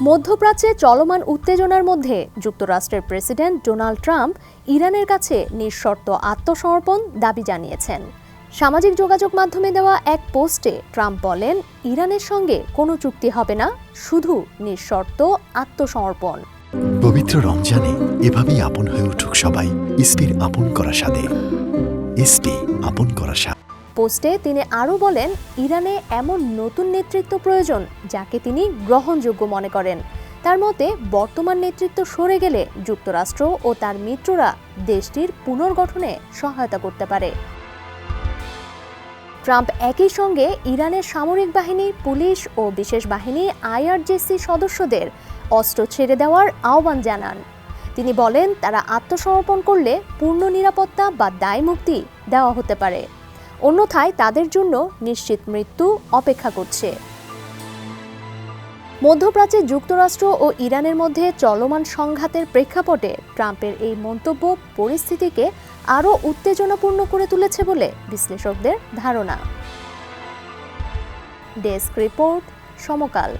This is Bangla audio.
মধ্যপ্রাচ্যে চলমান উত্তেজনার মধ্যে যুক্তরাষ্ট্রের প্রেসিডেন্ট ডোনাল্ড ট্রাম্প ইরানের কাছে নিঃশর্ত আত্মসমর্পণ দাবি জানিয়েছেন। সামাজিক যোগাযোগ মাধ্যমে দেওয়া এক পোস্টে ট্রাম্প বলেন, ইরানের সঙ্গে কোনো চুক্তি হবে না, শুধু নিঃশর্ত আত্মসমর্পণ। পবিত্র রমজানে এভাবেই আপন হয়ে উঠুক সবাই ইসপির আপন করা স্বাদে। ইসপি আপন করা স্বাদ। পোস্টে তিনি আরও বলেন, ইরানে এমন নতুন নেতৃত্ব প্রয়োজন যাকে তিনি গ্রহণযোগ্য মনে করেন। তার মতে বর্তমান নেতৃত্ব সরে গেলে যুক্তরাষ্ট্র ও তার মিত্ররা দেশটির পুনর্গঠনে সহায়তা করতে পারে। ট্রাম্প একই সঙ্গে ইরানের সামরিক বাহিনী, পুলিশ ও বিশেষ বাহিনী আইআরজিসি সদস্যদের অস্ত্র ছেড়ে দেওয়ার আহ্বান জানান। তিনি বলেন, তারা আত্মসমর্পণ করলে পূর্ণ নিরাপত্তা বা দায়মুক্তি দেওয়া হতে পারে, অন্যথায় তাদের জন্য নিশ্চিত মৃত্যু অপেক্ষা করছে। মধ্যপ্রাচ্যে যুক্তরাষ্ট্র ও ইরানের মধ্যে চলমান সংঘাতের প্রেক্ষাপটে ট্রাম্পের এই মন্তব্য পরিস্থিতিকে আরও উত্তেজনাপূর্ণ করে তুলেছে বলে বিশ্লেষকদের ধারণা। ডেস্ক রিপোর্ট, সমকাল।